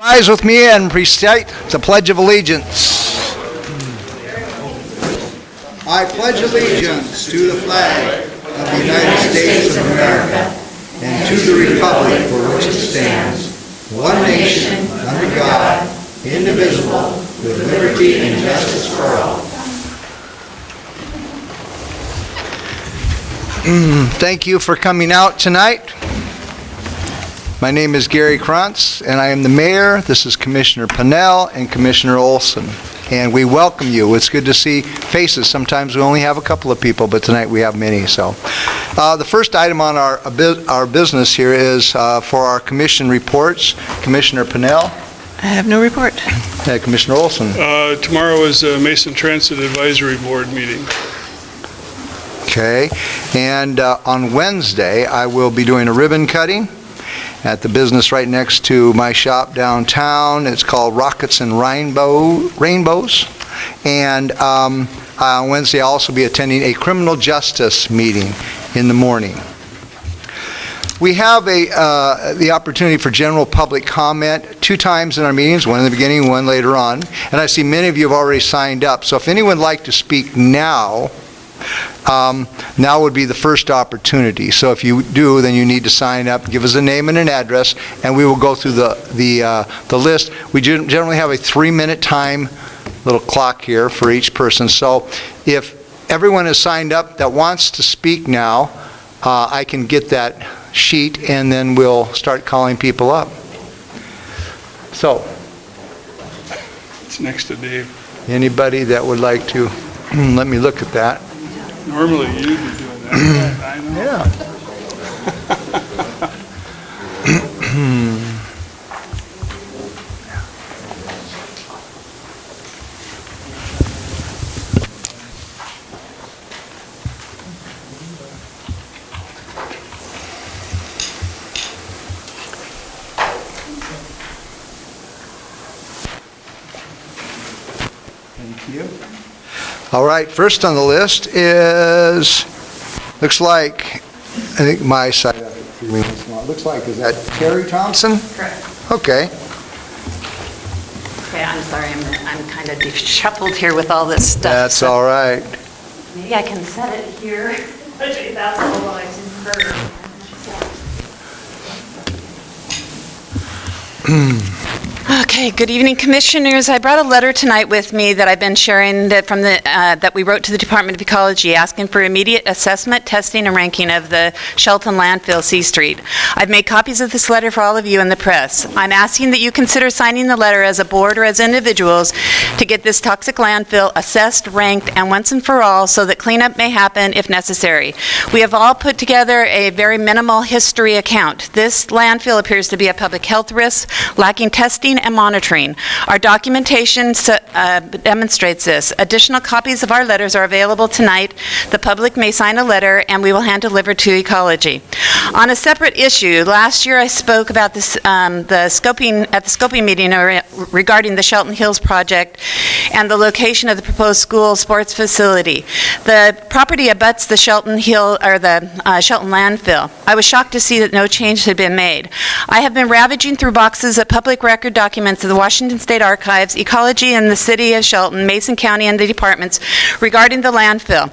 Rise with me and recite the Pledge of Allegiance. I pledge allegiance to the flag of the United States of America and to the republic for which it stands, one nation, under God, indivisible, with liberty and justice for all. Thank you for coming out tonight. My name is Gary Krantz, and I am the mayor. This is Commissioner Pennell and Commissioner Olson, and we welcome you. It's good to see faces. Sometimes we only have a couple of people, but tonight we have many. So, the first item on our business here is for our commission reports. Commissioner Pennell. I have no report. Commissioner Olson. Tomorrow is a Mason Transit Advisory Board meeting. Okay, and on Wednesday I will be doing a ribbon cutting at the business right next to my shop downtown. It's called Rockets and Rainbows. And on Wednesday I'll also be attending a criminal justice meeting in the morning. We have the opportunity for general public comment 2 times in our meetings, one in the beginning, one later on. And I see many of you have already signed up. So if anyone would like to speak now, now would be the first opportunity. So if you do, then you need to sign up, give us a name and an address, and we will go through the list. We generally have a 3-minute time little clock here for each person. So if everyone is signed up that wants to speak now, I can get that sheet and then we'll start calling people up. So, It's next to Dave. anybody that would like to, let me look at that. Normally you'd be doing that. I know. Yeah. Thank you. All right, first on the list is, looks like, I think my side of it, looks like, is that Terry Thompson? Correct. Okay. Okay, I'm sorry, I'm kind of shuffled here with all this stuff. That's so all right. Maybe I can set it here. That's all I Okay, good evening, Commissioners. I brought a letter tonight with me that I've been sharing that we wrote to the Department of Ecology asking for immediate assessment, testing, and ranking of the Shelton landfill C Street. I've made copies of this letter for all of you in the press. I'm asking that you consider signing the letter as a board or as individuals to get this toxic landfill assessed, ranked, and once and for all so that cleanup may happen if necessary. We have all put together a very minimal history account. This landfill appears to be a public health risk, lacking testing and monitoring. Our documentation demonstrates this. Additional copies of our letters are available tonight. The public may sign a letter and we will hand deliver to Ecology. On a separate issue, last year I spoke about this, the scoping meeting regarding the Shelton Hills project and the location of the proposed school sports facility. The property abuts the Shelton Shelton landfill. I was shocked to see that no change had been made. I have been ravaging through boxes of public record documents of the Washington State Archives, Ecology, and the City of Shelton, Mason County, and the departments regarding the landfill.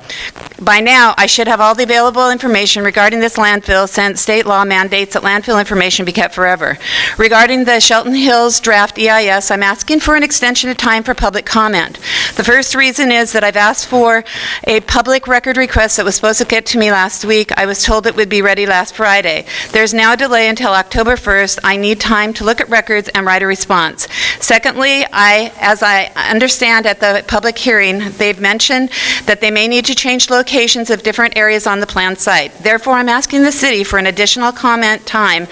By now, I should have all the available information regarding this landfill since state law mandates that landfill information be kept forever. Regarding the Shelton Hills draft EIS, I'm asking for an extension of time for public comment. The first reason is that I've asked for a public record request that was supposed to get to me last week. I was told it would be ready last Friday. There's now a delay until October 1st. I need time to look at records and write a response. Secondly, as I understand at the public hearing, they've mentioned that they may need to change locations of different areas on the planned site. Therefore, I'm asking the city for an additional comment time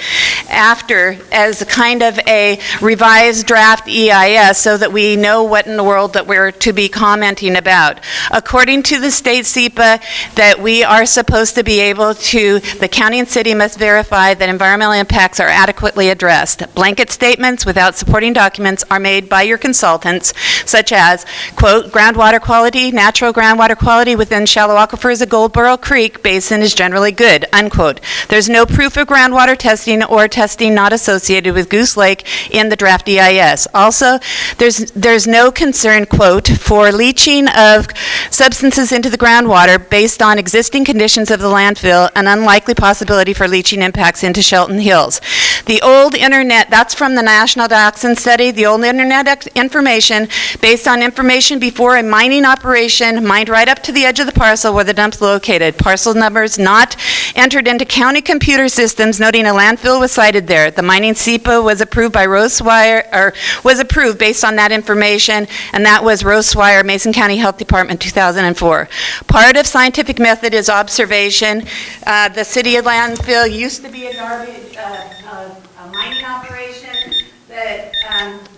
after as a kind of a revised draft EIS so that we know what in the world that we're to be commenting about. According to the state SEPA, that we are supposed to be able to, the county and city must verify that environmental impacts are adequately addressed. Blanket statements without supporting supporting documents are made by your consultants, such as, quote, groundwater quality, natural groundwater quality within shallow aquifers of Goldboro Creek Basin is generally good, unquote. There's no proof of groundwater testing or testing not associated with Goose Lake in the draft EIS. Also, there's no concern, quote, for leaching of substances into the groundwater based on existing conditions of the landfill, an unlikely possibility for leaching impacts into Shelton Hills. The old internet, that's from the National Dioxin Study, the old internet information based on information before a mining operation mined right up to the edge of the parcel where the dump's located. Parcel numbers not entered into county computer systems noting a landfill was sited there. The mining SEPA was approved by Rosewire, or was approved based on that information, and that was Rosewire, Mason County Health Department, 2004. Part of scientific method is observation. The city of landfill used to be a garbage, a mining operation that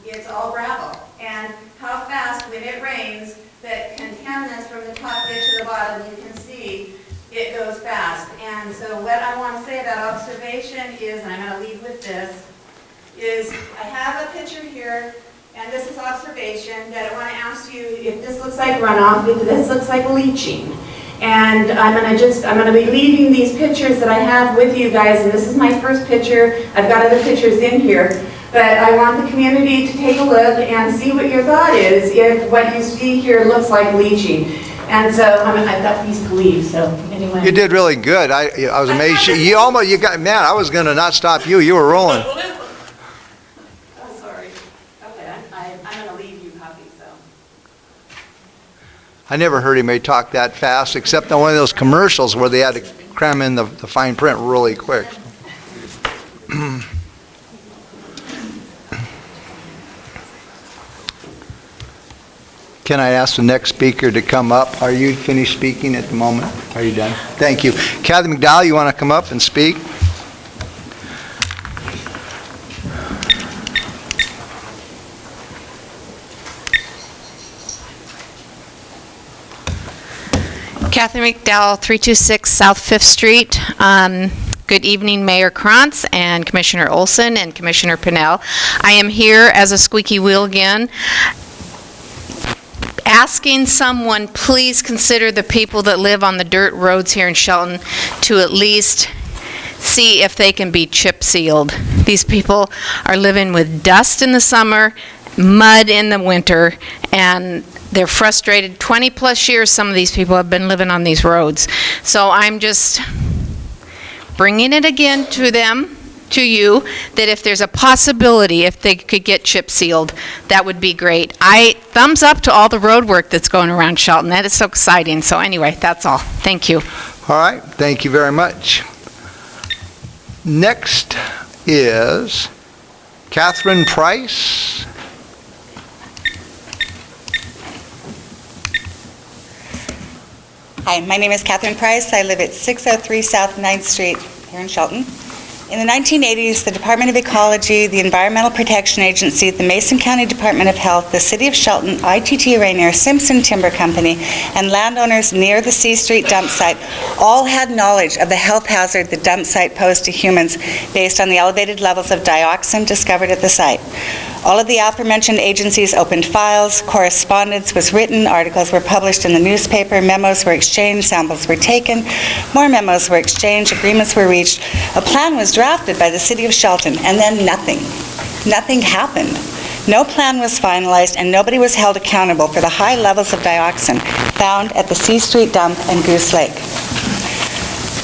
it's all gravel. And how fast, when it rains, that contaminants from the top ditch to the bottom, you can see it goes fast. And so what I want to say about observation is, and I'm going to lead with this, is I have a picture here, and this is observation, that I want to ask you if this looks like runoff, if this looks like leaching. And I'm going to be leaving these pictures that I have with you guys, and this is my first picture. I've got other pictures in here, but I want the community to take a look and see what your thought is if what you see here looks like leaching. And so I've got these to leave, so anyway. You did really good. I was amazed. You got, man, I was going to not stop you. You were rolling. Oh, sorry. Okay, I'm going to leave you copies, so. I never heard anybody talk that fast, except on one of those commercials where they had to cram in the fine print really quick. Can I ask the next speaker to come up? Are you finished speaking at the moment? Are you done? Thank you. Kathy McDowell, you want to come up and speak? Kathy McDowell, 326 South 5th Street. Good evening, Mayor Krantz and Commissioner Olson and Commissioner Pinnell. I am here as a squeaky wheel again, asking someone, please consider the people that live on the dirt roads here in Shelton to at least see if they can be chip sealed. These people are living with dust in the summer, mud in the winter, and they're frustrated. 20 plus years some of these people have been living on these roads. So I'm just bringing it again to them, to you, that if there's a possibility, if they could get chip sealed, that would be great. Thumbs up to all the road work that's going around Shelton. That is so exciting. So anyway, that's all. Thank you. All right. Thank you very much. Next is Catherine Price. Hi, my name is Catherine Price. I live at 603 South 9th Street here in Shelton. In the 1980s, the Department of Ecology, the Environmental Protection Agency, the Mason County Department of Health, the City of Shelton, ITT Rainier, Simpson Timber Company, and landowners near the C Street dump site all had knowledge of the health hazard the dump site posed to humans based on the elevated levels of dioxin discovered at the site. All of the aforementioned agencies opened files, correspondence was written, articles were published in the newspaper, memos were exchanged, samples were taken, more memos were exchanged, agreements were reached. A plan was drafted by the City of Shelton, and then nothing. Nothing happened. No plan was finalized, and nobody was held accountable for the high levels of dioxin found at the C Street dump and Goose Lake.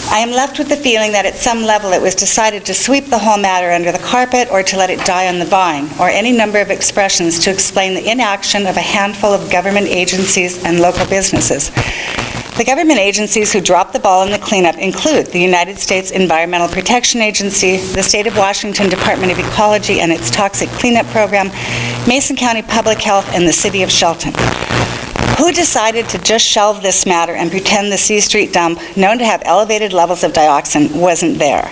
I am left with the feeling that at some level it was decided to sweep the whole matter under the carpet or to let it die on the vine, or any number of expressions to explain the inaction of a handful of government agencies and local businesses. The government agencies who dropped the ball in the cleanup include the United States Environmental Protection Agency, the State of Washington Department of Ecology and its Toxic Cleanup Program, Mason County Public Health, and the City of Shelton. Who decided to just shelve this matter and pretend the C Street dump, known to have elevated levels of dioxin, wasn't there?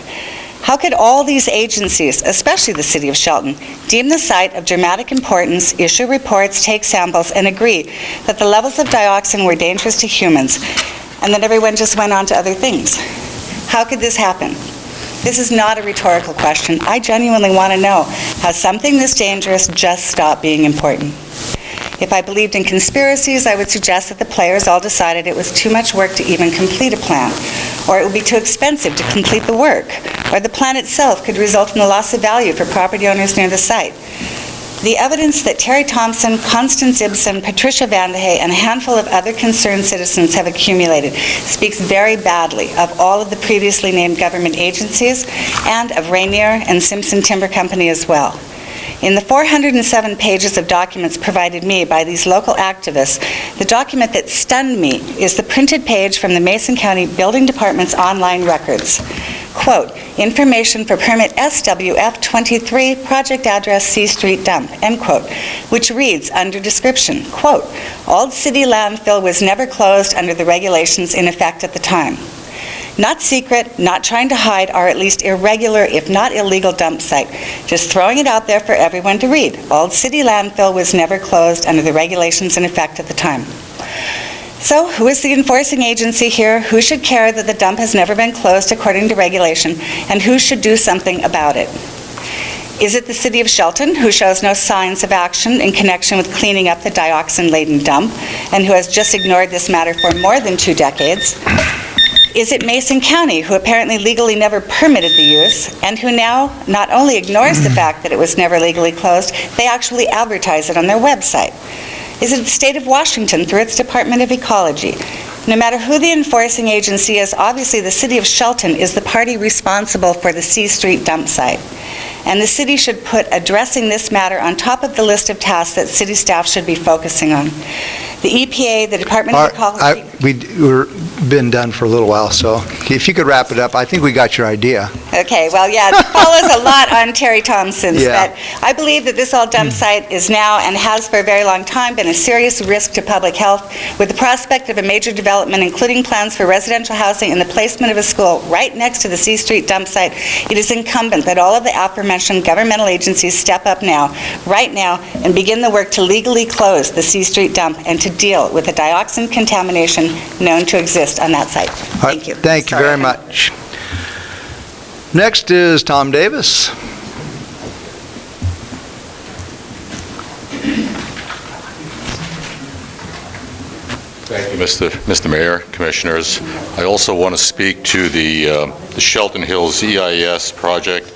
How could all these agencies, especially the City of Shelton, deem the site of dramatic importance, issue reports, take samples, and agree that the levels of dioxin were dangerous to humans, and then everyone just went on to other things? How could this happen? This is not a rhetorical question. I genuinely want to know, has something this dangerous just stopped being important? If I believed in conspiracies, I would suggest that the players all decided it was too much work to even complete a plan, or it would be too expensive to complete the work, or the plan itself could result in the loss of value for property owners near the site. The evidence that Terry Thompson, Constance Ibsen, Patricia Vandehay, and a handful of other concerned citizens have accumulated speaks very badly of all of the previously named government agencies and of Rainier and Simpson Timber Company as well. In the 407 pages of documents provided me by these local activists, the document that stunned me is the printed page from the Mason County Building Department's online records. Quote, information for permit SWF 23, project address C Street dump, end quote, which reads under description, quote, Old City landfill was never closed under the regulations in effect at the time. Not secret, not trying to hide, or at least irregular, if not illegal dump site. Just throwing it out there for everyone to read. Old City landfill was never closed under the regulations in effect at the time. So, who is the enforcing agency here? Who should care that the dump has never been closed according to regulation? And who should do something about it? Is it the City of Shelton, who shows no signs of action in connection with cleaning up the dioxin-laden dump, and who has just ignored this matter for more than 2 decades? Is it Mason County, who apparently legally never permitted the use, and who now not only ignores the fact that it was never legally closed, they actually advertise it on their website? Is it the state of Washington through its Department of Ecology? No matter who the enforcing agency is, obviously the City of Shelton is the party responsible for the C Street dump site. And the city should put addressing this matter on top of the list of tasks that city staff should be focusing on. The EPA, the Department of Ecology... We're been done for a little while, so if you could wrap it up, I think we got your idea. Okay, well, yeah, it follows a lot on Terry Thompson's, Yeah. but I believe that this old dump site is now, and has for a very long time, been a serious risk to public health. With the prospect of a major development, including plans for residential housing and the placement of a school right next to the C Street dump site, it is incumbent that all of the aforementioned governmental agencies step up now, right now, and begin the work to legally close the C Street dump and to deal with the dioxin contamination known to exist on that site. Thank you. Thank you Sorry. very much. Next is Tom Davis. Thank you, Mr. Mayor, Commissioners. I also want to speak to the Shelton Hills EIS project,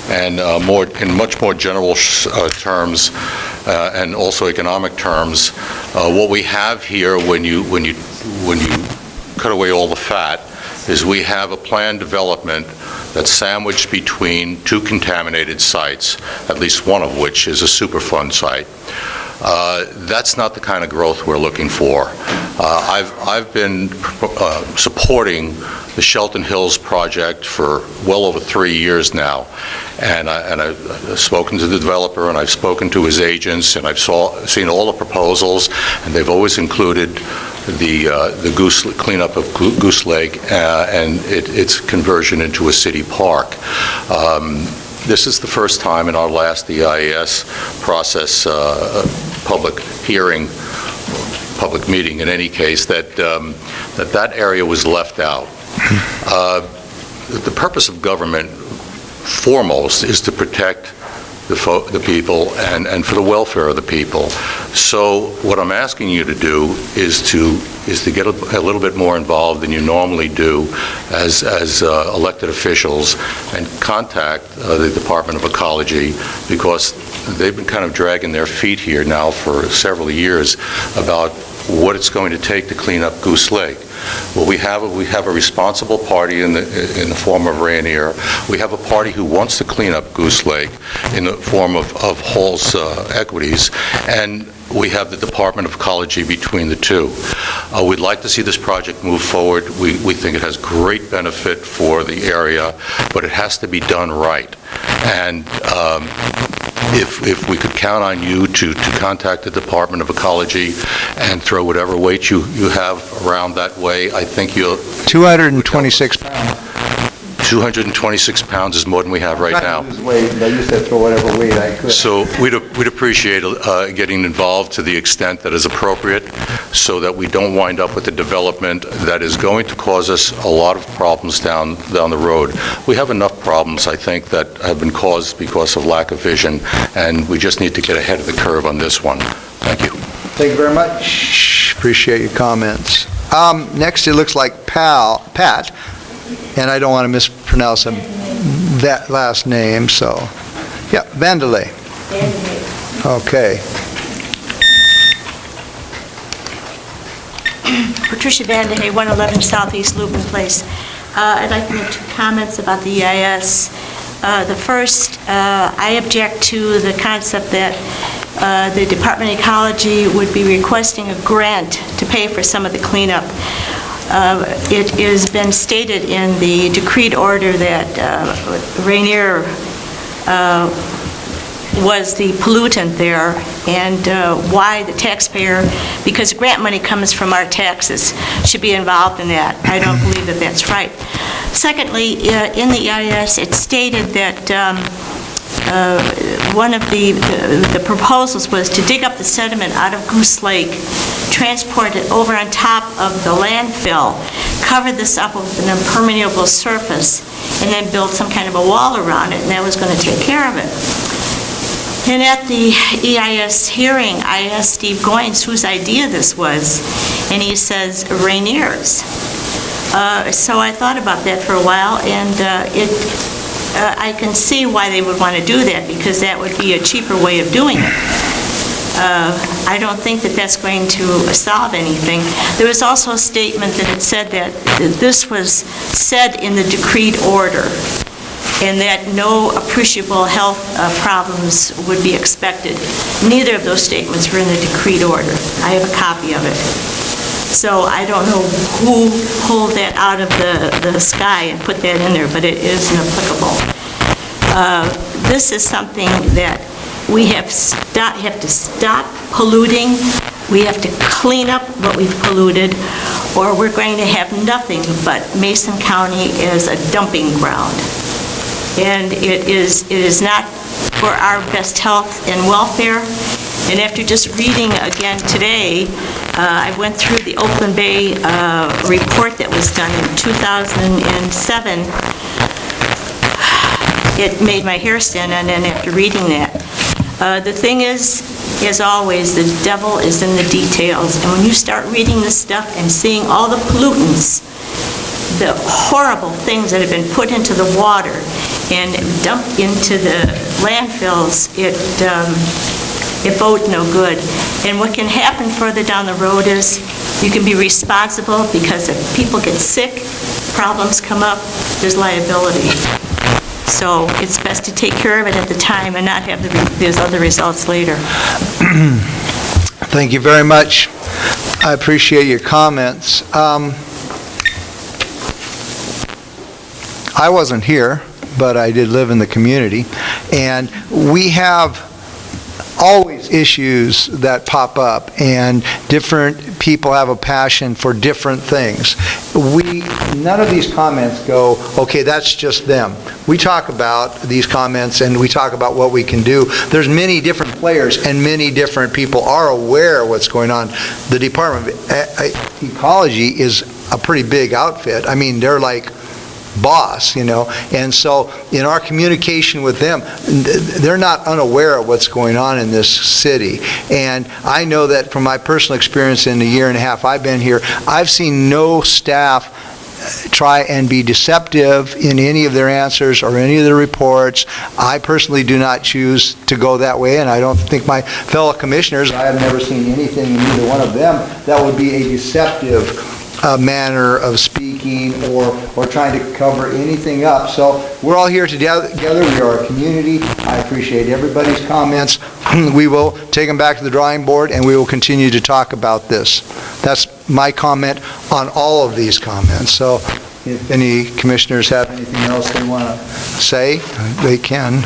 and in much more general terms, and also economic terms. What we have here, when you cut away all the fat, is we have a planned development that's sandwiched between 2 contaminated sites, at least one of which is a Superfund site. That's not the kind of growth we're looking for. I've been supporting the Shelton Hills project for well over 3 years now, and I've spoken to the developer, and I've spoken to his agents, and I've seen all the proposals, and they've always included the cleanup of Goose Lake and its conversion into a city park. This is the first time in our last EIS process, public hearing, public meeting in any case, that area was left out. The purpose of government, foremost, is to protect the people and for the welfare of the people. So what I'm asking you to do is to get a little bit more involved than you normally do as elected officials, and contact the Department of Ecology, because they've been kind of dragging their feet here now for several years about what it's going to take to clean up Goose Lake. Well, we have a responsible party in the form of Rainier. We have a party who wants to clean up Goose Lake in the form of Hall's Equities, and we have the Department of Ecology between the two. We'd like to see this project move forward. We think it has great benefit for the area, but it has to be done right. And if we could count on you to contact the Department of Ecology and throw whatever weight you have around that way, I think you'll... 226 pounds. 226 pounds is more than we have right now. Not to lose weight, but I used to throw whatever weight I could. So we'd appreciate getting involved to the extent that is appropriate, so that we don't wind up with a development that is going to cause us a lot of problems down the road. We have enough problems, I think, that have been caused because of lack of vision, and we just need to get ahead of the curve on this one. Thank you. Thank you very much. Appreciate your comments. Next, it looks like Pat, and I don't want to mispronounce that last name, so, yeah, Vandelay. Okay. Patricia Vanderhay, 111 Southeast Lupin Place. I'd like to make 2 comments about the EIS. The first, I object to the concept that the Department of Ecology would be requesting a grant to pay for some of the cleanup. It has been stated in the decreed order that Rainier was the pollutant there, and why the taxpayer, because grant money comes from our taxes, should be involved in that. I don't believe that that's right. Secondly, in the EIS, it stated that one of the proposals was to dig up the sediment out of Goose Lake, transport it over on top of the landfill, cover this up with an impermeable surface, and then build some kind of a wall around it, and that was going to take care of it. And at the EIS hearing, I asked Steve Goins whose idea this was, and he says Rainier's. So I thought about that for a while, and I can see why they would want to do that, because that would be a cheaper way of doing it. I don't think that that's going to solve anything. There was also a statement that it said that this was said in the decreed order, and that no appreciable health problems would be expected. Neither of those statements were in the decreed order. I have a copy of it. So I don't know who pulled that out of the sky and put that in there, but it is inapplicable. This is something that we have to stop polluting. We have to clean up what we've polluted, or we're going to have nothing but Mason County as a dumping ground. And it is not for our best health and welfare. And after just reading again today, I went through the Oakland Bay report that was done in 2007. It made my hair stand on end after reading that. The thing is, as always, the devil is in the details. And when you start reading this stuff and seeing all the pollutants, the horrible things that have been put into the water and dumped into the landfills, it bodes no good. And what can happen further down the road is you can be responsible, because if people get sick, problems come up, there's liability. So it's best to take care of it at the time and not have those other results later. Thank you very much. I appreciate your comments. I wasn't here, but I did live in the community, and we have always issues that pop up, and different people have a passion for different things. None of these comments go, okay, that's just them. We talk about these comments, and we talk about what we can do. There's many different players, and many different people are aware of what's going on. The Department of Ecology is a pretty big outfit. I mean, they're like boss, and so in our communication with them, they're not unaware of what's going on in this city. And I know that from my personal experience in the year and a half I've been here, I've seen no staff try and be deceptive in any of their answers or any of their reports. I personally do not choose to go that way, and I don't think my fellow commissioners, I have never seen anything in either one of them that would be a deceptive manner of speaking or trying to cover anything up. So we're all here together. We are a community. I appreciate everybody's comments. We will take them back to the drawing board, and we will continue to talk about this. That's my comment on all of these comments. So if any commissioners have anything else they want to say, they can.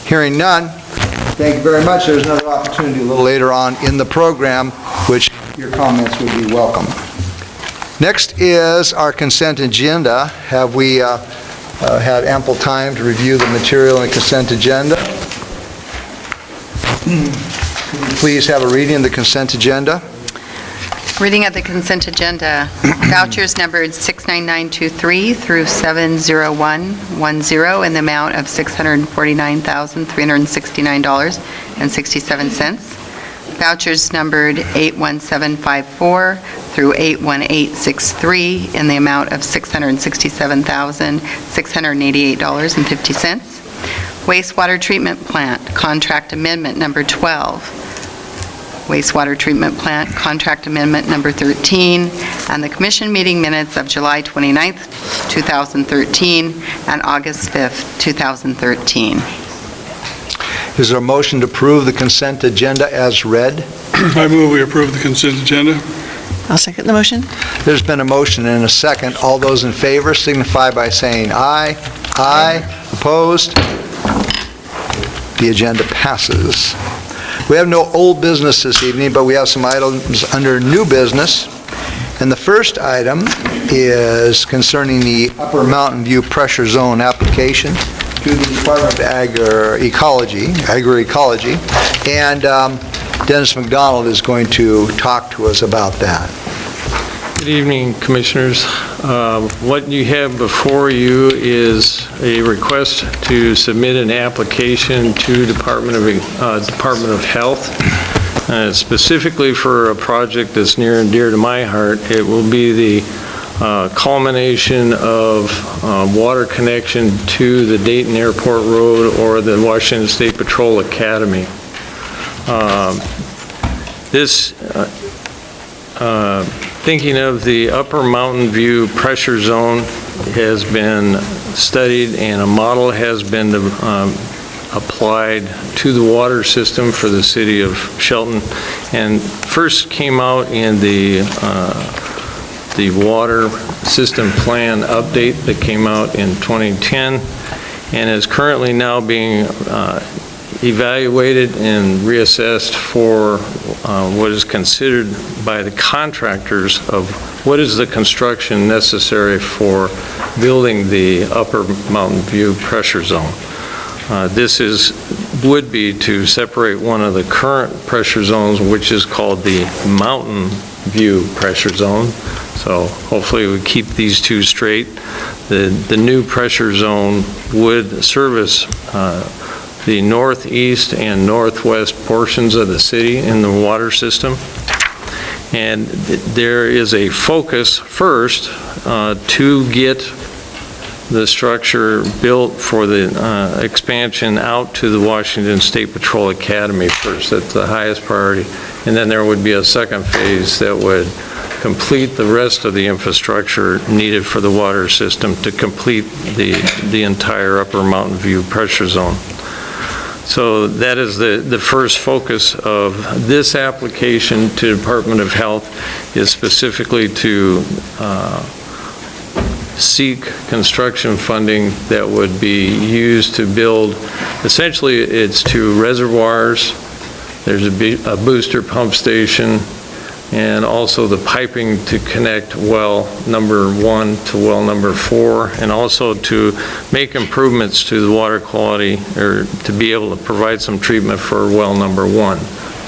Hearing none, thank you very much. There's another opportunity a little later on in the program, which your comments would be welcome. Next is our consent agenda. Have we had ample time to review the material in the consent agenda? Could we please have a reading of the consent agenda? Reading of the consent agenda, vouchers numbered 69923 through 70110 in the amount of $649,369.67. Vouchers numbered 81754 through 81863 in the amount of $667,688.50. Wastewater treatment plant, contract amendment number 12. Wastewater treatment plant, contract amendment number 13, and the commission meeting minutes of July 29th, 2013, and August 5th, 2013. Is there a motion to approve the consent agenda as read? I move we approve the consent agenda. I'll second the motion. There's been a motion and a second. All those in favor signify by saying aye. Aye. Opposed? The agenda passes. We have no old business this evening, but we have some items under new business. And the first item is concerning the Upper Mountain View Pressure Zone application to the Department of Agroecology. And Dennis McDonald is going to talk to us about that. Good evening, Commissioners. What you have before you is a request to submit an application to Department of Health, specifically for a project that's near and dear to my heart. It will be the culmination of water connection to the Dayton Airport Road or the Washington State Patrol Academy. Thinking of the Upper Mountain View Pressure Zone has been studied, and a model has been applied to the water system for the city of Shelton, and first came out in the water system plan update that came out in 2010, and is currently now being evaluated and reassessed for what is considered by the contractors of what is the construction necessary for building the Upper Mountain View Pressure Zone. This would be to separate one of the current pressure zones, which is called the Mountain View Pressure Zone. So hopefully we keep these two straight. The new pressure zone would service the northeast and northwest portions of the city in the water system. And there is a focus first to get the structure built for the expansion out to the Washington State Patrol Academy first. That's the highest priority. And then there would be a second phase that would complete the rest of the infrastructure needed for the water system to complete the entire Upper Mountain View Pressure Zone. So that is the first focus of this application to Department of Health, is specifically to seek construction funding that would be used to build, essentially it's two reservoirs, there's a booster pump station, and also the piping to connect well number 1 to well number 4, and also to make improvements to the water quality, or to be able to provide some treatment for well number 1.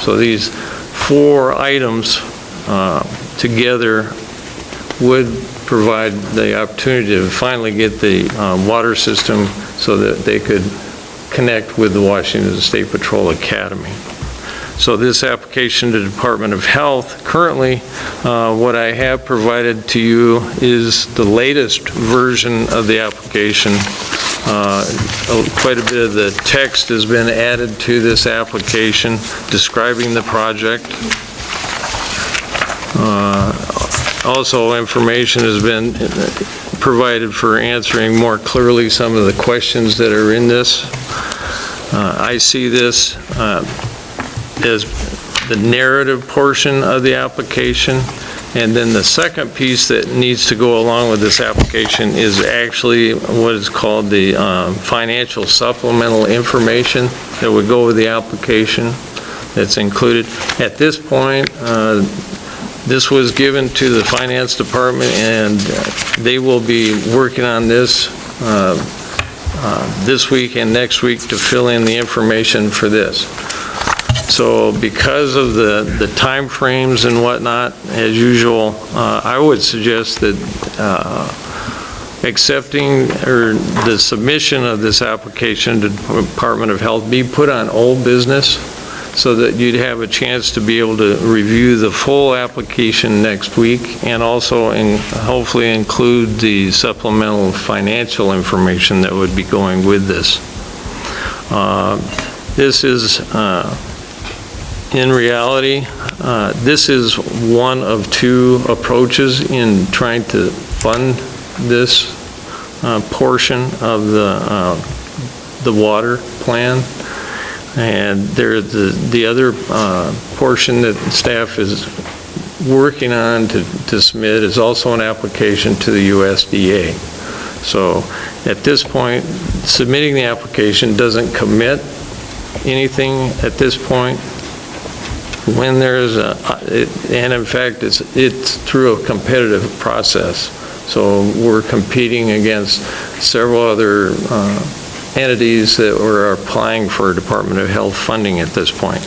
So these 4 items together would provide the opportunity to finally get the water system so that they could connect with the Washington State Patrol Academy. So this application to the Department of Health, currently what I have provided to you is the latest version of the application. Quite a bit of the text has been added to this application describing the project. Also, information has been provided for answering more clearly some of the questions that are in this. I see this as the narrative portion of the application, and then the second piece that needs to go along with this application is actually what is called the financial supplemental information that would go with the application that's included. At this point, This was given to the Finance Department, and they will be working on this this week and next week to fill in the information for this. So because of the time frames and whatnot, as usual, I would suggest that accepting or the submission of this application to the Department of Health be put on old business so that you'd have a chance to be able to review the full application next week and also hopefully include the supplemental financial information that would be going with this. This is, in reality, this is one of two approaches in trying to fund this portion of the water plan. And the other portion that staff is working on to submit is also an application to the USDA. So at this point, submitting the application doesn't commit anything at this point. When there's and in fact, it's through a competitive process. So we're competing against several other entities that are applying for Department of Health funding at this point.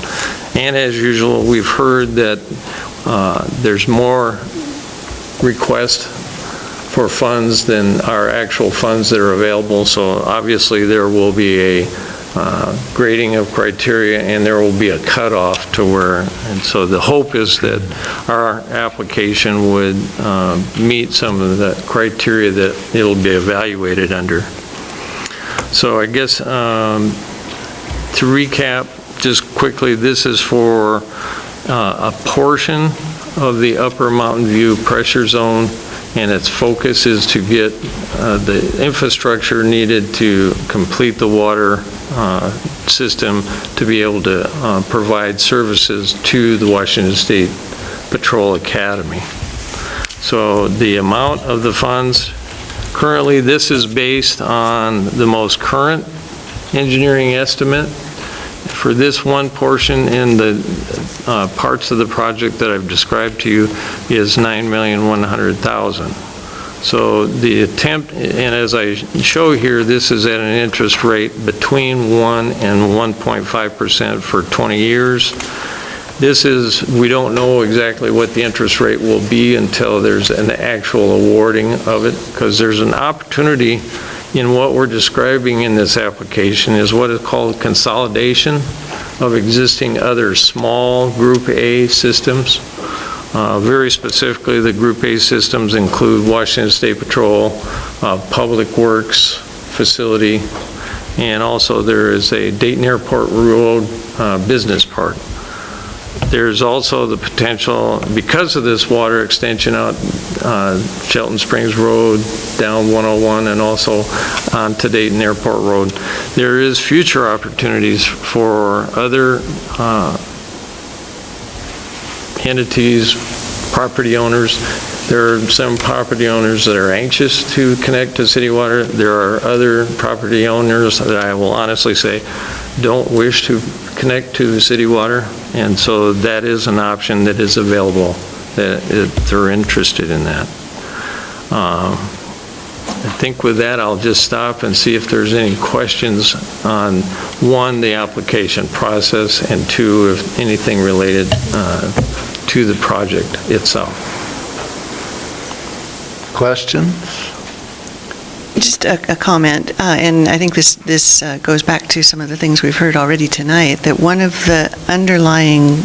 And as usual, we've heard that there's more requests for funds than our actual funds that are available. So obviously there will be a grading of criteria, and there will be a cutoff to where, and so the hope is that our application would meet some of the criteria that it'll be evaluated under. So I guess to recap just quickly, this is for a portion of the Upper Mountain View pressure zone, and its focus is to get the infrastructure needed to complete the water system to be able to provide services to the Washington State Patrol Academy. So the amount of the funds, currently this is based on the most current engineering estimate. For this one portion in the parts of the project that I've described to you is $9,100,000. So the attempt, and as I show here, this is at an interest rate between 1 and 1.5% for 20 years. This is, we don't know exactly what the interest rate will be until there's an actual awarding of it, because there's an opportunity in what we're describing in this application is what is called consolidation of existing other small Group A systems. Very specifically, the Group A systems include Washington State Patrol, Public Works facility, and also there is a Dayton Airport Road business park. There's also the potential, because of this water extension out Shelton Springs Road, down 101, and also onto Dayton Airport Road, there is future opportunities for other entities, property owners. There are some property owners that are anxious to connect to city water. There are other property owners that I will honestly say don't wish to connect to the city water, and so that is an option that is available if they're interested in that. I think with that I'll just stop and see if there's any questions on, one, the application process, and two, if anything related to the project itself. Questions? Just a comment, and I think this goes back to some of the things we've heard already tonight, that one of the underlying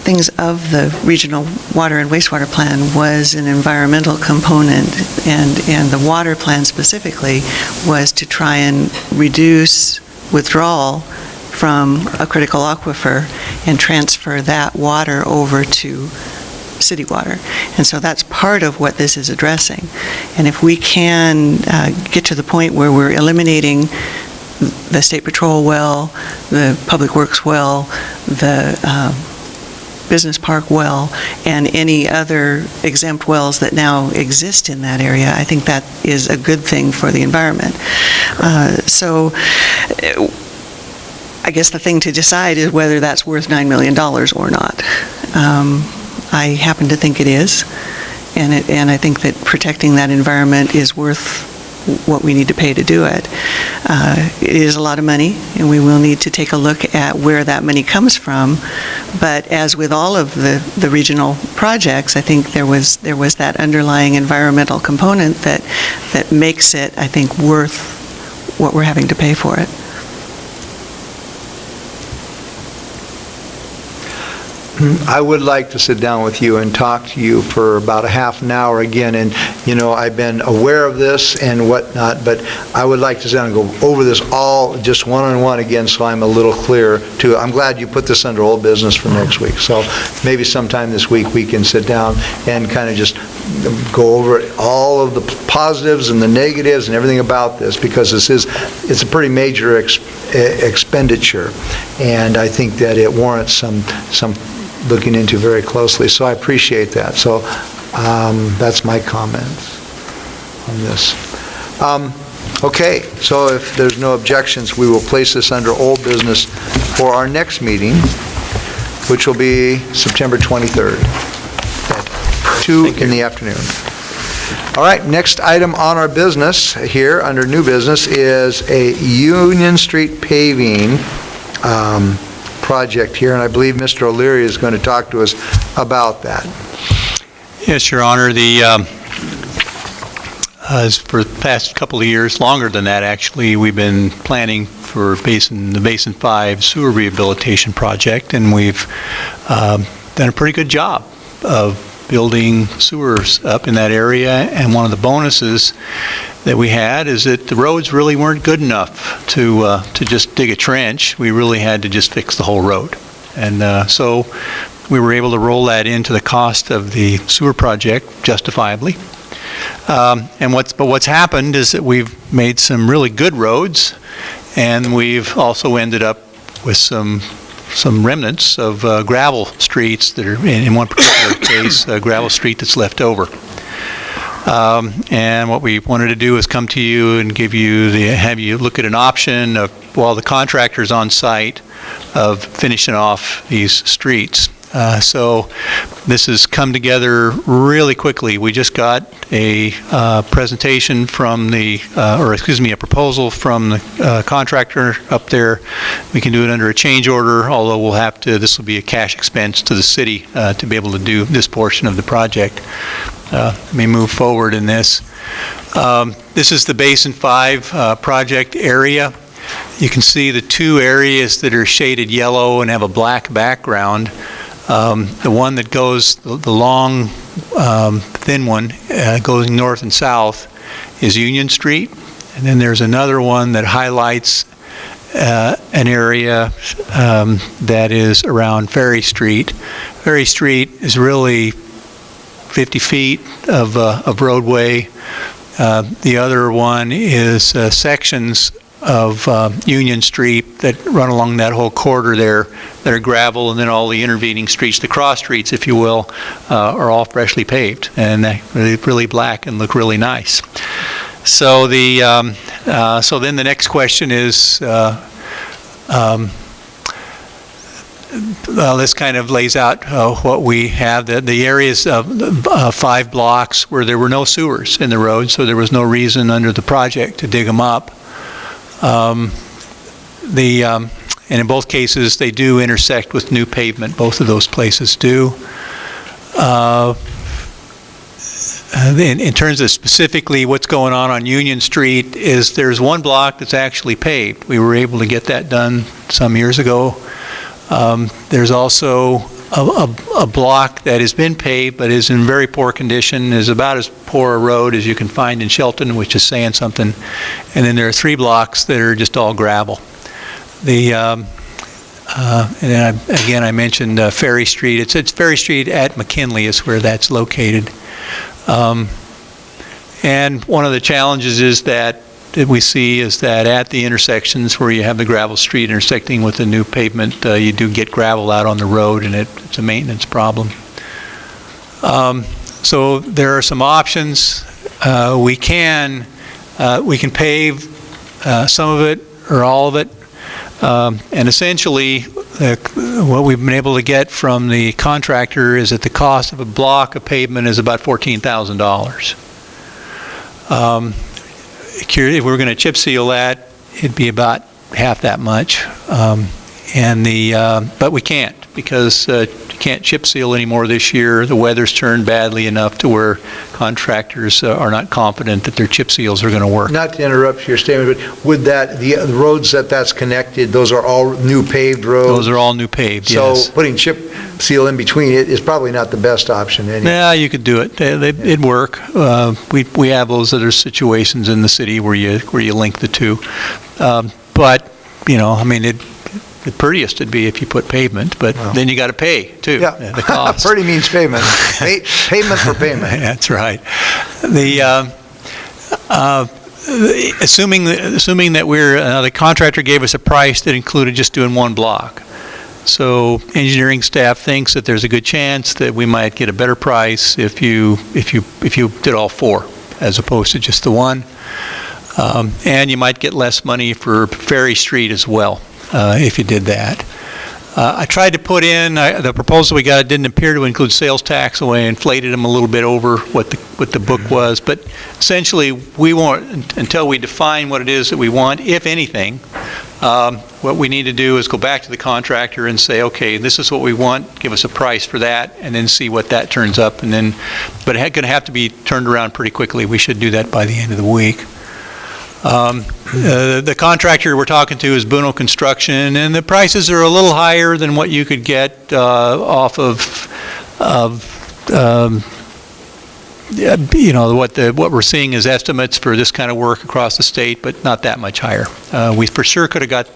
things of the regional water and wastewater plan was an environmental component, and the water plan specifically was to try and reduce withdrawal from a critical aquifer and transfer that water over to city water. And so that's part of what this is addressing. And if we can get to the point where we're eliminating the State Patrol well, the Public Works well, the Business Park well, and any other exempt wells that now exist in that area, I think that is a good thing for the environment. So I guess the thing to decide is whether that's worth $9 million or not. I happen to think it is, and I think that protecting that environment is worth what we need to pay to do it. It is a lot of money, and we will need to take a look at where that money comes from. But as with all of the regional projects, I think there was that underlying environmental component that makes it, I think, worth what we're having to pay for it. I would like to sit down with you and talk to you for about a half an hour again, and, I've been aware of this and whatnot, but I would like to sit down and go over this all just one-on-one again, so I'm a little clearer too. I'm glad you put this under old business for next week, so maybe sometime this week we can sit down and kind of just go over all of the positives and the negatives and everything about this, because it's a pretty major expenditure, and I think that it warrants some looking into very closely. So I appreciate that. So that's my comments on this. Okay, so if there's no objections, we will place this under old business for our next meeting, which will be September 23rd at 2 in the afternoon. All right, next item on our business here under new business is a Union Street paving project here, and I believe Mr. O'Leary is going to talk to us about that. Yes, Your Honor. For the past couple of years, longer than that actually, we've been planning for the Basin 5 sewer rehabilitation project, and we've done a pretty good job of building sewers up in that area. And one of the bonuses that we had is that the roads really weren't good enough to just dig a trench. We really had to just fix the whole road. And so we were able to roll that into the cost of the sewer project justifiably. And what's happened is that we've made some really good roads, and we've also ended up with some remnants of gravel streets that are, in one particular case, a gravel street that's left over. And what we wanted to do is come to you and have you look at an option of, while the contractor's on site, of finishing off these streets. So this has come together really quickly. We just got a presentation from a proposal from the contractor up there. We can do it under a change order, although this will be a cash expense to the city to be able to do this portion of the project. Let me move forward in this. This is the Basin 5 project area. You can see the two areas that are shaded yellow and have a black background. The one that goes, the long, thin one, going north and south, is Union Street. And then there's another one that highlights an area that is around Ferry Street. Ferry Street is really 50 feet of roadway. The other one is sections of Union Street that run along that whole corridor there that are gravel, and then all the intervening streets, the cross streets, if you will, are all freshly paved, and they're really black and look really nice. So so then the next question is, this kind of lays out what we have. The areas of 5 blocks where there were no sewers in the road, so there was no reason under the project to dig them up. And in both cases, they do intersect with new pavement. Both of those places do. In terms of specifically what's going on Union Street, is there's one block that's actually paved. We were able to get that done some years ago. There's also a block that has been paved but is in very poor condition, is about as poor a road as you can find in Shelton, which is saying something. And then there are 3 blocks that are just all gravel. And then I mentioned Ferry Street. It's Ferry Street at McKinley is where that's located. And one of the challenges that we see is that at the intersections where you have the gravel street intersecting with the new pavement, you do get gravel out on the road, and it's a maintenance problem. So there are some options. We can pave some of it or all of it. And essentially, what we've been able to get from the contractor is that the cost of a block of pavement is about $14,000. If we're going to chip seal that, it'd be about half that much. But we can't, because you can't chip seal anymore this year. The weather's turned badly enough to where contractors are not confident that their chip seals are going to work. Not to interrupt your statement, but would the roads that's connected, those are all new paved roads? Those are all new paved, yes. So putting chip seal in between it is probably not the best option anyway. Yeah, you could do it. It'd work. We have those other situations in the city where you link the two. But, the prettiest would be if you put pavement, but then you got to pay, too. Yeah, the cost. pretty means payment. Payment for payment. That's right. Assuming that the contractor gave us a price that included just doing one block. So engineering staff thinks that there's a good chance that we might get a better price if you did all four, as opposed to just the one. And you might get less money for Ferry Street as well, if you did that. I tried to put in, the proposal we got didn't appear to include sales tax, so I inflated them a little bit over what the book was. But essentially, we won't, until we define what it is that we want, if anything, what we need to do is go back to the contractor and say, okay, this is what we want, give us a price for that, and then see what that turns up. But it's going to have to be turned around pretty quickly. We should do that by the end of the week. The contractor we're talking to is Buno Construction, and the prices are a little higher than what you could get off of what we're seeing as estimates for this kind of work across the state, but not that much higher. We for sure could have got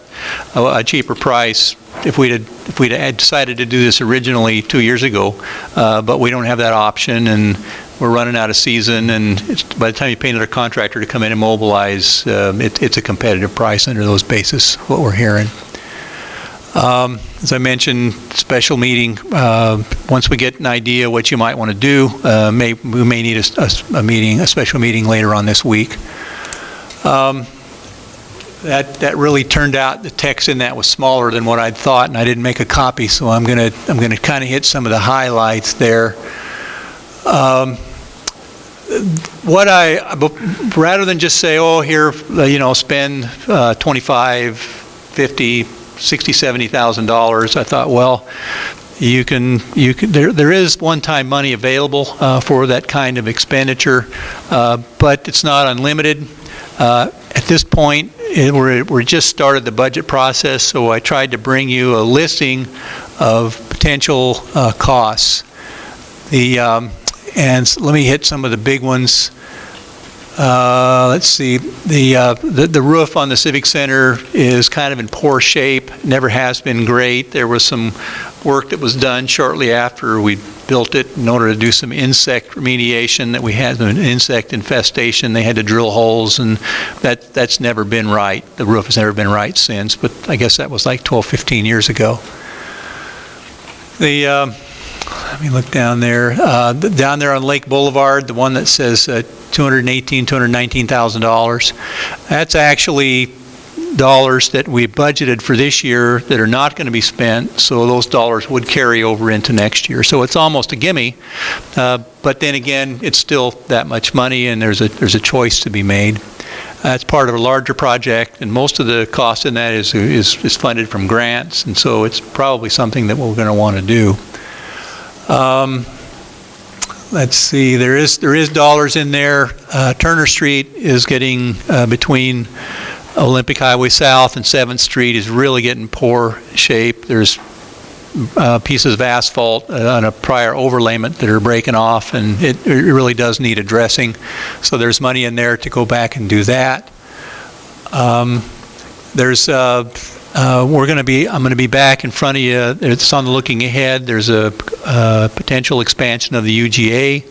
a cheaper price if we'd had decided to do this originally 2 years ago, but we don't have that option, and we're running out of season, and by the time you pay another contractor to come in and mobilize, it's a competitive price under those bases, what we're hearing. As I mentioned, special meeting, once we get an idea what you might want to do, we may need a special meeting later on this week. That really turned out, the text in that was smaller than what I'd thought, and I didn't make a copy, so I'm going to kind of hit some of the highlights there. Rather than just say, oh, here, spend $25, $50, $60,000, $70,000, I thought, well, there is one-time money available for that kind of expenditure, but it's not unlimited. At this point, we're just started the budget process, so I tried to bring you a listing of potential costs. And let me hit some of the big ones. Let's see. The roof on the Civic Center is kind of in poor shape. Never has been great. There was some work that was done shortly after we built it in order to do some insect remediation. That we had an insect infestation. They had to drill holes, and that's never been right. The roof has never been right since. But I guess that was like 12, 15 years ago. Let me look down there. Down there on Lake Boulevard, the one that says $219,000. That's actually dollars that we budgeted for this year that are not going to be spent, so those dollars would carry over into next year. So it's almost a gimme, but then again, it's still that much money, and there's a choice to be made. It's part of a larger project, and most of the cost in that is funded from grants, and so it's probably something that we're going to want to do. Let's see, there is dollars in there. Turner Street is getting between Olympic Highway South and 7th Street is really getting poor shape. There's pieces of asphalt on a prior overlayment that are breaking off, and it really does need addressing. So there's money in there to go back and do that. I'm going to be back in front of you. It's on the looking ahead. There's a potential expansion of the UGA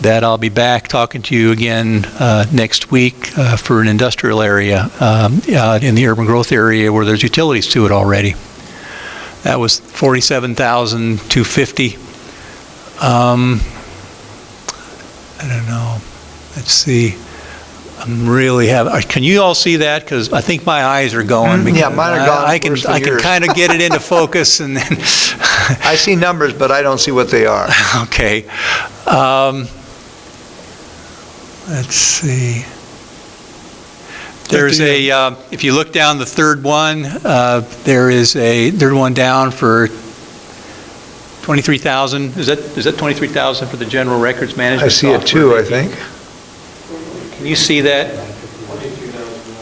that I'll be back talking to you again next week for an industrial area in the urban growth area where there's utilities to it already. That was $47,250. I don't know. Let's see. I'm really can you all see that? Because I think my eyes are going. Yeah, mine are gone I can worse than I can yours. kind of get it into focus and then. I see numbers, but I don't see what they are. Okay. Let's see. There's if you look down the third one, there is a third one down for 23,000. Is that 23,000 for the general records management? I see it too, I think. Can you see that?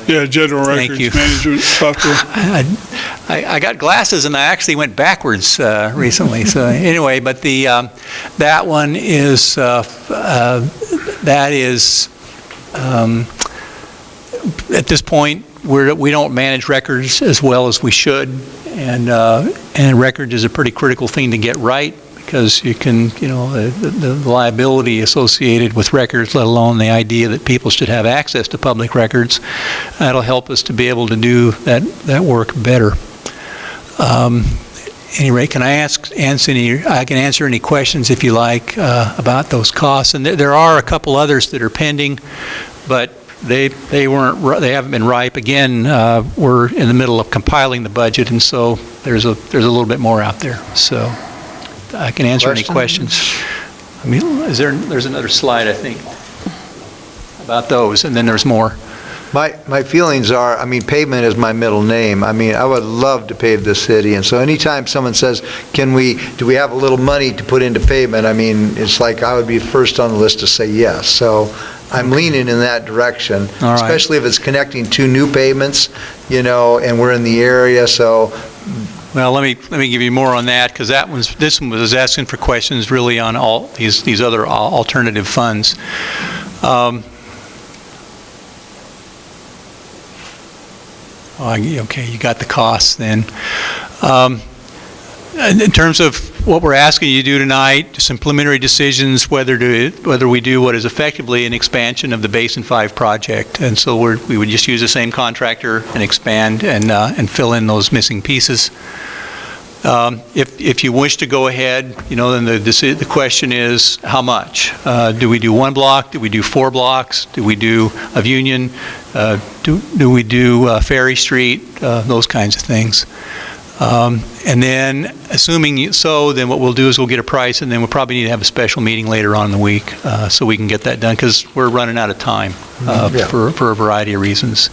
Yeah, general Thank records you. management software. I got glasses and I actually went backwards recently. So anyway, but that one is at this point we don't manage records as well as we should, and records is a pretty critical thing to get right, because you can, the liability associated with records, let alone the idea that people should have access to public records, that'll help us to be able to do that work better. Anyway, can I can answer any questions if you like about those costs. And there are a couple others that are pending, but they haven't been ripe. Again, we're in the middle of compiling the budget, and so there's a little bit more out there. So I can answer any questions. I mean, there's another slide, I think, about those, and then there's more. My feelings are, pavement is my middle name. I would love to pave this city, and so anytime someone says, do we have a little money to put into pavement, it's like I would be first on the list to say yes. So I'm leaning in that direction, All right. Especially if it's connecting two new pavements, and we're in the area, so. Well, let me give you more on that, because this one was asking for questions really on all these other alternative funds. Okay, you got the costs then. In terms of what we're asking you to do tonight, some preliminary decisions whether we do what is effectively an expansion of the Basin 5 project, and so we would just use the same contractor and expand and fill in those missing pieces. If you wish to go ahead, then the question is how much? Do we do one block? Do we do 4 blocks? Do we do of Union? Do we do Ferry Street? Those kinds of things. And then, assuming then what we'll do is we'll get a price, and then we'll probably need to have a special meeting later on in the week so we can get that done, because we're running out of time for a variety of reasons.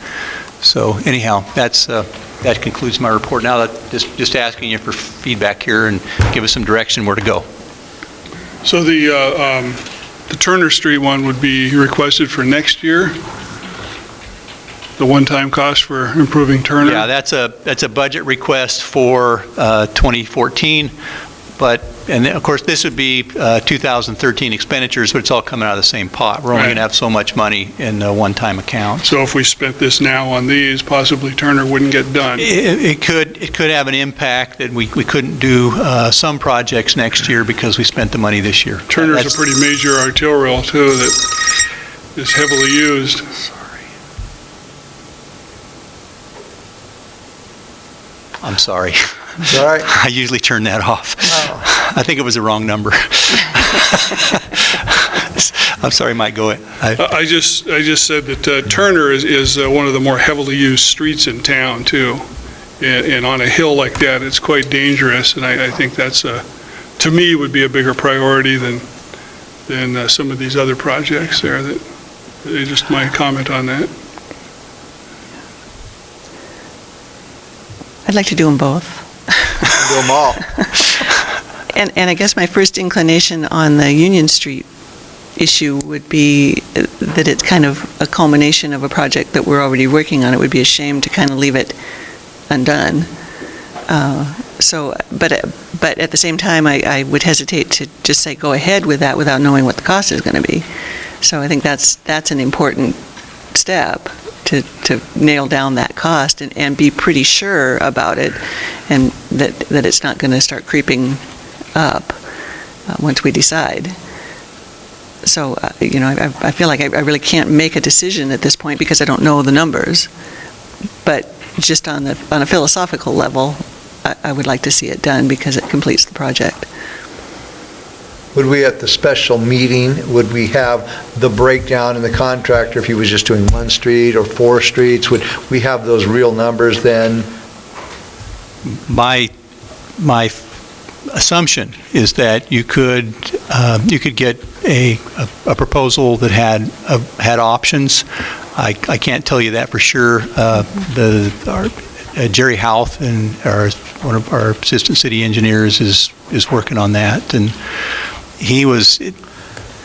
So anyhow, that concludes my report. Now, just asking you for feedback here and give us some direction where to go. So the Turner Street one would be requested for next year? The one-time cost for improving Turner? Yeah, that's a budget request for 2014, and of course this would be 2013 expenditures, but it's all coming out of the same pot. We're only going to have so much money in a one-time account. So if we spent this now on these, possibly Turner wouldn't get done? It could have an impact that we couldn't do some projects next year because we spent the money this year. Turner's a pretty major arterial too that is heavily used. I'm sorry. All right. I usually turn that off. Oh. I think it was the wrong number. I'm sorry, Mike, go ahead. I just said that Turner is one of the more heavily used streets in town too, and on a hill like that, it's quite dangerous. And I think that's to me would be a bigger priority than some of these other projects there. Just my comment on that. I'd like to do them both. Do them all. And I guess my first inclination on the Union Street issue would be that it's kind of a culmination of a project that we're already working on. It would be a shame to kind of leave it undone. But at the same time, I would hesitate to just say go ahead with that without knowing what the cost is going to be. So I think that's an important step to nail down that cost and be pretty sure about it, and that it's not going to start creeping up once we decide. So, I feel like I really can't make a decision at this point because I don't know the numbers. But just on a philosophical level, I would like to see it done because it completes the project. would we at the special meeting, would we have the breakdown in the contractor if he was just doing one street or 4 streets? Would we have those real numbers then? My assumption is that you could get a proposal that had options. I can't tell you that for sure. Jerry Houth, and one of our assistant city engineers, is working on that, and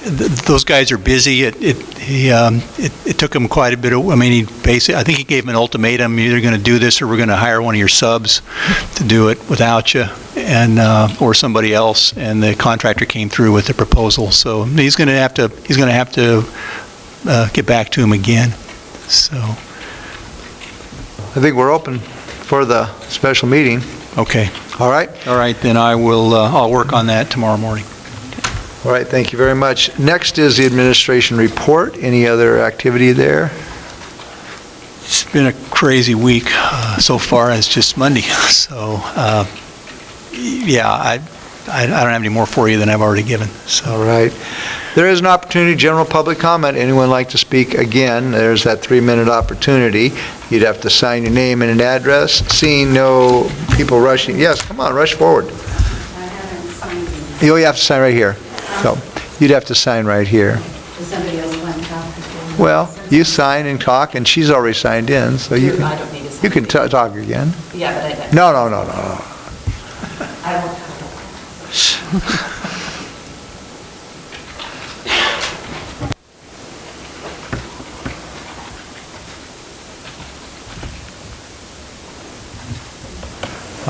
those guys are busy. It took him quite a bit of, I think he gave him an ultimatum: you're either going to do this or we're going to hire one of your subs to do it without you, and or somebody else. And the contractor came through with the proposal, so he's going to have to get back to him again. So I think we're open for the special meeting. okay, All right? all right, then I'll work on that tomorrow morning. All right, thank you very much. Next is the administration report. Any other activity there? It's been a crazy week so far. It's just Monday, so yeah, I don't have any more for you than I've already given. So. All right. There is an opportunity, general public comment. Anyone like to speak again? There's that 3-minute opportunity. You'd have to sign your name and an address. Seeing no people rushing. Yes, come on, rush forward. I haven't signed it. You have to sign right here. So you'd have to sign right here. Does somebody else want to talk? Well, you sign and talk, and she's already signed in, so you I don't need to sign. can talk again. Yeah, but I don't. No. I won't talk.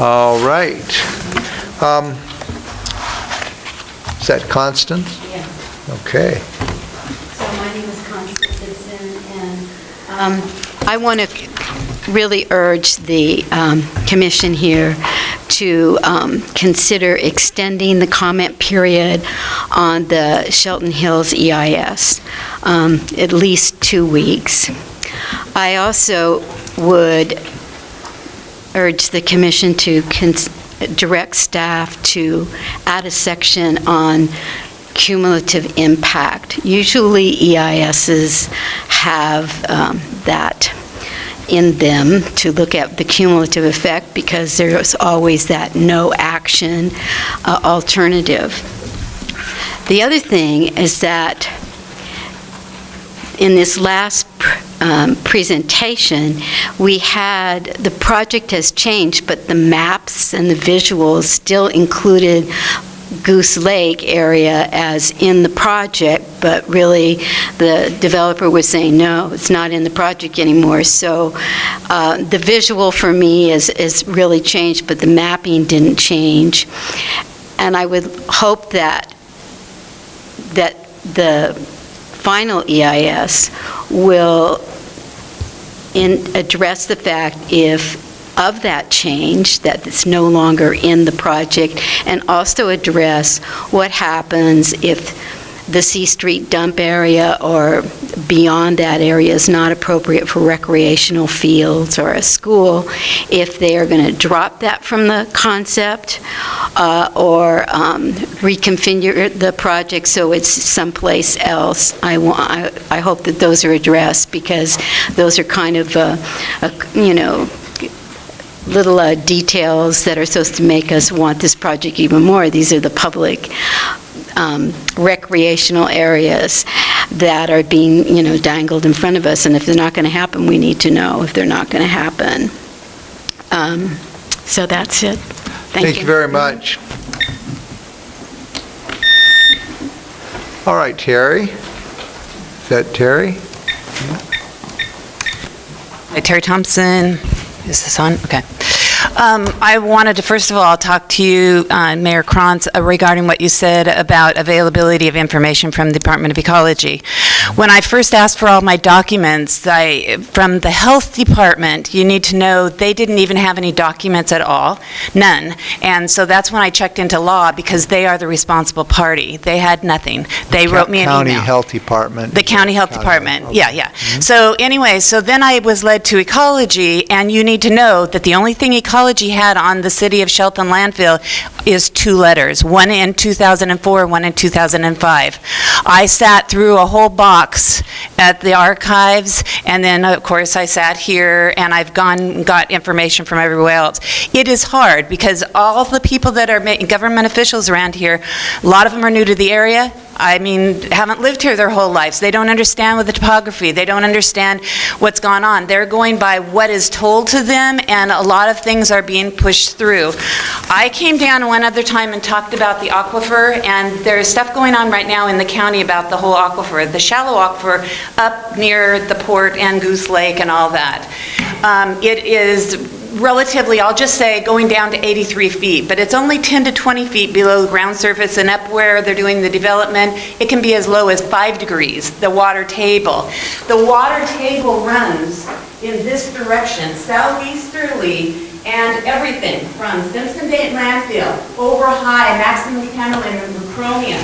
All right. Is that Constance? Yeah. Okay. So my name is Constance Basin, and I want to really urge the commission here to consider extending the comment period on the Shelton Hills EIS at least 2 weeks. I also would urge the commission to direct staff to add a section on cumulative impact. Usually EISs have that in them to look at the cumulative effect because there's always that no action alternative. The other thing is that in this last presentation, we had, the project has changed, but the maps and the visuals still included Goose Lake area as in the project, but really the developer was saying, no, it's not in the project anymore. So the visual for me is really changed, but the mapping didn't change. And I would hope that the final EIS will address the fact of that change, that it's no longer in the project, and also address what happens if the C Street dump area or beyond that area is not appropriate for recreational fields or a school, if they are going to drop that from the concept or reconfigure the project so it's someplace else. I hope that those are addressed because those are kind of, little details that are supposed to make us want this project even more. These are the public recreational areas that are being, dangled in front of us. And if they're not going to happen, we need to know if they're not going to happen. So that's it. Thank you very much. All right, Terry. Is that Terry? Hi, Terry Thompson. Is this on? Okay. I wanted to, first of all, talk to you, Mayor Krantz, regarding what you said about availability of information from the Department of Ecology. When I first asked for all my documents, from the Health Department, you need to know they didn't even have any documents at all, none. And so that's when I checked into law because they are the responsible party. They had nothing. They wrote me an email. County Health Department. The County Health Department, yeah. Mm-hmm. So anyway, so then I was led to Ecology, and you need to know that the only thing Ecology Ecology had on the City of Shelton landfill is 2 letters, one in 2004, one in 2005. I sat through a whole box at the archives, and then, of course, I sat here, and I've gone and got information from everywhere else. It is hard, because all the people that are government officials around here, a lot of them are new to the area. I mean, haven't lived here their whole lives. They don't understand with the topography. They don't understand what's gone on. They're going by what is told to them, and a lot of things are being pushed through. I came down one other time and talked about the aquifer, and there's stuff going on right now in the county about the whole aquifer, the shallow aquifer up near the port and Goose Lake and all that. It is relatively, I'll just say, going down to 83 feet, but it's only 10 to 20 feet below the ground surface, and up where they're doing the development, it can be as low as 5 degrees, the water table. The water table runs in this direction, southeasterly, and everything from Simpson Bay landfill, over high, maximum contaminated chromium,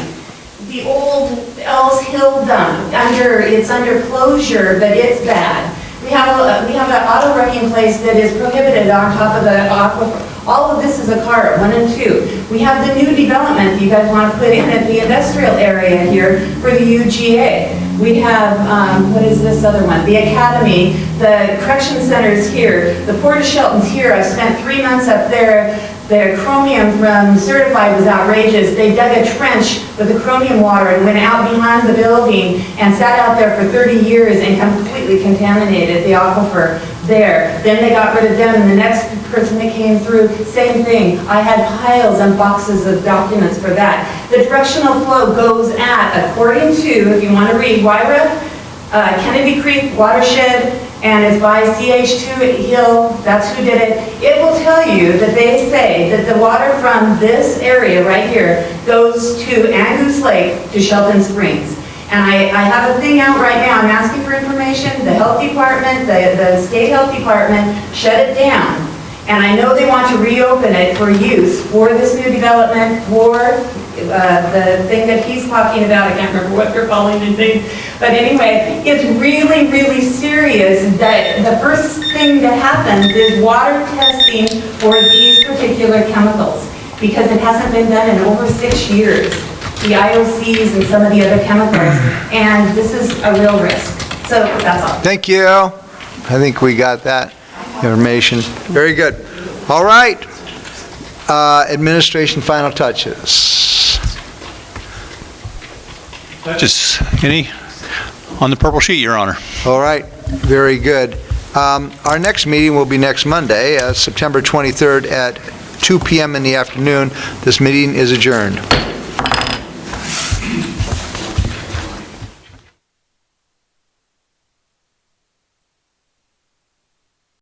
the old Ellis Hill dump, it's under closure, but it's bad. We have an auto wrecking place that is prohibited on top of the aquifer. All of this is a CART, 1 and 2. We have the new development that you guys want to put in at the industrial area here for the UGA. We have, what is this other one? The Academy, the correction centers here, the Port of Shelton's here. I spent 3 months up there. The chromium from Certified was outrageous. They dug a trench with the chromium water and went out behind the building and sat out there for 30 years and completely contaminated the aquifer there. Then they got rid of them, and the next person that came through, same thing. I had piles and boxes of documents for that. The directional flow goes at, according to, if you want to read, YREF, Kennedy Creek Watershed, and it's by CH2 Hill, that's who did it. It will tell you that they say that the water from this area right here goes to Angoose Lake to Shelton Springs. And I have a thing out right now, I'm asking for information. The health department, the state health department shut it down. And I know they want to reopen it for use for this new development, for the thing that he's talking about. I can't remember what they're calling the thing. But anyway, it's really, really serious that the first thing that happens is water testing for these particular chemicals, because it hasn't been done in over 6 years. The IOCs and some of the other chemicals, and this is a real risk. So that's all. Thank you. I think we got that information. Very good. All right. Administration final touches. Just any on the purple sheet, Your Honor. All right. Very good. Our next meeting will be next Monday, September 23rd at 2 p.m. in the afternoon. This meeting is adjourned.